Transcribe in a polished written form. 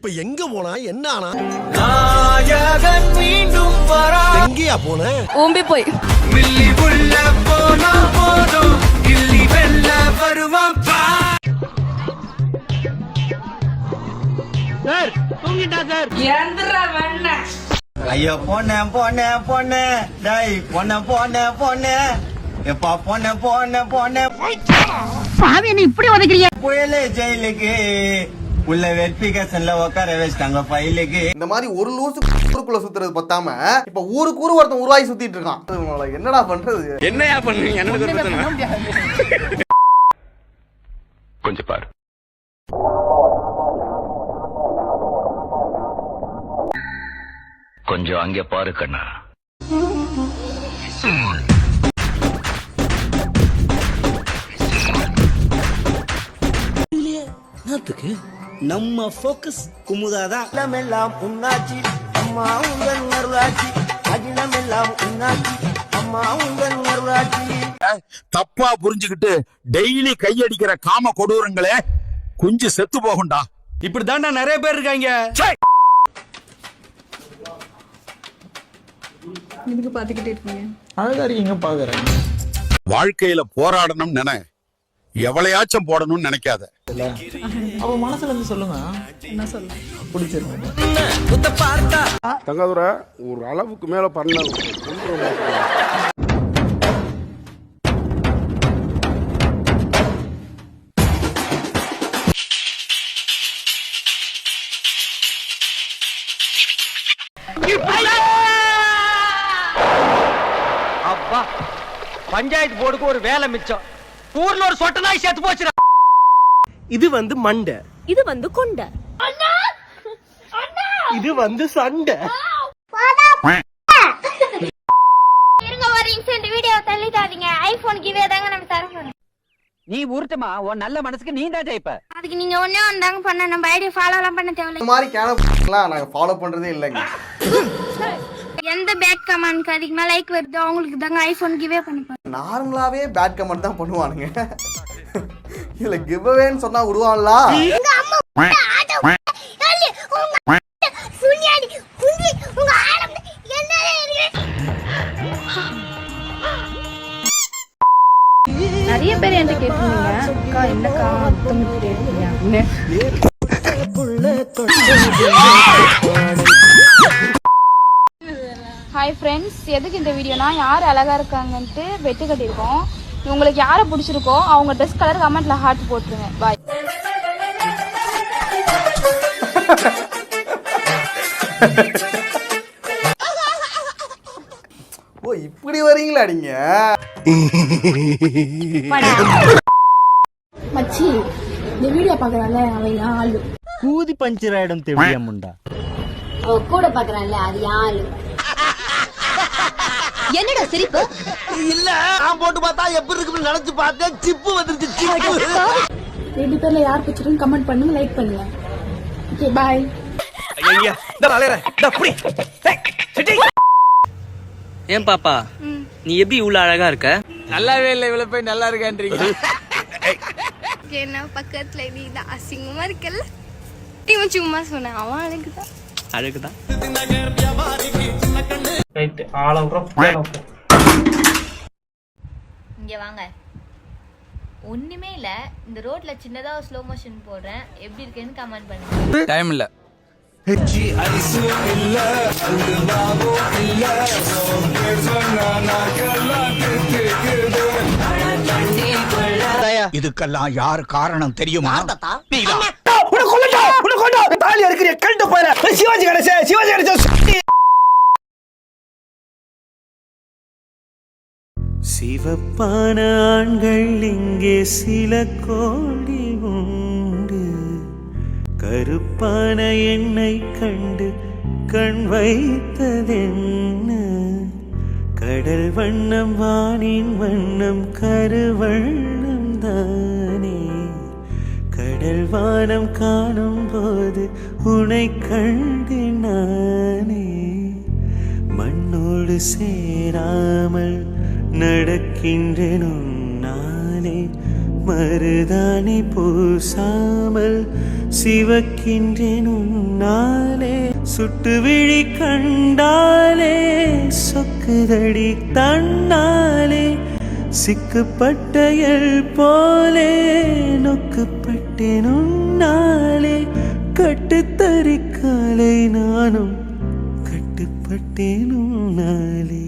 இப்ப எங்க போனா என்ன ஆனா நாயகன் மீண்டும் வரா எங்கயா போன ஓம்பி போய் மில்லி உள்ள போனா போதும் இல்லி வெல்ல வருவான் சார் தூங்கிட்டா சார் எந்திரா வேண ஐயோ பொண்ணு டேய் பொண்ணு எப்பா பொண்ணு சாமி என்ன இப்படி உதைக்கிறீங்க புயலே ஜெயிலுக்கு உள்ள வெரிஃபிகேஷன்ல உட்கார வச்சிட்டாங்க ஃபைலுக்கு. இந்த மாதிரி ஒரு லூசு ஊருக்குள்ள சுத்துறது பத்தாம இப்ப ஊருக்கு ஒருத்தன் உருவாகி சுத்திட்டு இருக்கான். என்னடா பண்றது? என்னையா பண்ணுவீங்க? கொஞ்சம் பாரு. கொஞ்சம் அங்கே பாரு கண்ணா. நம்ம போக்கஸ் குமுதாதான் எல்லாம் உன்னாச்சி அம்மா உங்கள் அருளாச்சி அகிலம் எல்லாம் உன்னாச்சி அம்மா உங்கள் அருளாச்சி. தப்பா புரிஞ்சுக்கிட்டு டெய்லி கையடிக்கிற காம கொடூரங்களே கொஞ்சம் செத்து போகும்டா. இப்படிதான்டா நிறைய பேர் இருக்காங்க. இதுக்கு பாத்துக்கிட்டே இருக்கீங்க. அழகா இருக்கீங்க பாக்குறேன். வாழ்க்கையில போராடணும் நினை, எவளையாச்சும் போடணும்னு நினைக்காத. அவ மனசுல இருந்து சொல்லுங்க. என்ன சொல்ல? பிடிச்சிருங்க. தங்காதுரை ஒரு அளவுக்கு மேல பண்ண அப்பா பஞ்சாயத்து போர்டுக்கு ஒரு வேலை மிச்சம். ஊர்ல ஒரு சொட்ட நாய் செத்து போச்சு. இது வந்து மண்டை, இது வந்து கொண்ட, இது வந்து சண்டை. இருங்க ஒரு இன்ஸ்டன்ட் வீடியோ தள்ளிடாதீங்க. ஐபோன் கிவே தாங்க நம்ம தர போறோம். நீ ஊர்த்தமா உன் நல்ல மனசுக்கு நீ தான் ஜெயிப்ப. அதுக்கு நீங்க ஒண்ணே ஒன்றாங்க பண்ண, நம்ம ஐடியா ஃபாலோ எல்லாம் பண்ண தேவையில்லை. இந்த மாதிரி கேனலாம் நாங்க ஃபாலோ பண்றதே இல்லைங்க. எந்த பேட் கமெண்ட்க்கு அதிகமா லைக் வருதோ அவங்களுக்கு தாங்க ஐபோன் கிவே பண்ணிப்போம். நார்மலாவே பேட் கமெண்ட் தான் பண்ணுவானுங்க. இல்ல கிவ் அவேன்னு சொன்னா விடுவான்லா. நிறைய பேர் என்கிட்ட கேட்குறீங்க, அக்கா என்னக்கா அத்தமிட்டு இருக்கீங்க. ஹாய் ஃப்ரெண்ட்ஸ், எதுக்கு இந்த வீடியோனா யார் அழகா இருக்காங்கன்ட்டு வெட்டு கட்டியிருக்கோம். உங்களுக்கு யாரை பிடிச்சிருக்கோ அவங்க ட்ரெஸ் கலர் கமெண்ட்ல ஹார்ட் போட்டுருங்க. பாய். ஓ இப்படி வரீங்களா நீங்க? மச்சி இந்த வீடியோ பாக்குறான்ல அவன் ஆளு கூதி பஞ்சர் ஆயிடும் தெரியாமுண்டா. அவ கூட பாக்குறான்ல அது யாரு? என்னடா சிரிப்பு? இல்ல நான் போட்டு பார்த்தா எப்படி இருக்குன்னு நினைச்சு பார்த்தேன். சிப்பு வந்துருச்சு. சிப்பு. ரெண்டு பேர்ல யார் பிடிச்சிருக்குன்னு கமெண்ட் பண்ணுங்க, லைக் பண்ணுங்க. Okay bye. ஐயா இந்த அலையற இந்த புடி. ஏன் பாப்பா நீ எப்படி இவ்வளவு அழகா இருக்க? நல்லாவே இல்ல, இவ்வளவு போய் நல்லா இருக்கன்றீங்க. என்ன பக்கத்துல நீ தான் அசிங்கமா இருக்கல்ல. இவன் சும்மா சொன்ன, அவன் அழகுதான். அழகுதான். Right all out. இங்க வாங்க. ஒண்ணுமே இல்ல, இந்த ரோட்ல சின்னதா ஸ்லோ மோஷன் போடுறேன், எப்படி இருக்குன்னு கமெண்ட் பண்ணுங்க. டைம் இல்ல. இதுக்கெல்லாம் யார் காரணம் தெரியுமா? தாலியா இருக்கிற கழுத்து போற சிவாஜி கணேச. சிவப்பான ஆண்கள் இங்கே சில கோடி உண்டு, கருப்பான என்னை கண்டு கண் வைத்ததென்ன, கடல் வண்ணம் வானின் வண்ணம் கருவண்ணம் தானே, கடல் வானம் காணும் போது உனை கண்டு நானே, மண்ணோடு சேராமல் நடக்கின்றேன் உன்னாலே, மருதாணி பூசாமல் சிவக்கின்றேன் உன்னாலே சுட்டு விழி கண்டாலே சொக்குதடி தன்னாலே சிக்குப்பட்டையல் போலே நொக்குப்பட்டேன் உன்னாலே கட்டுத்தறிக்காலை நானும் கட்டுப்பட்டேன் உன்னாலே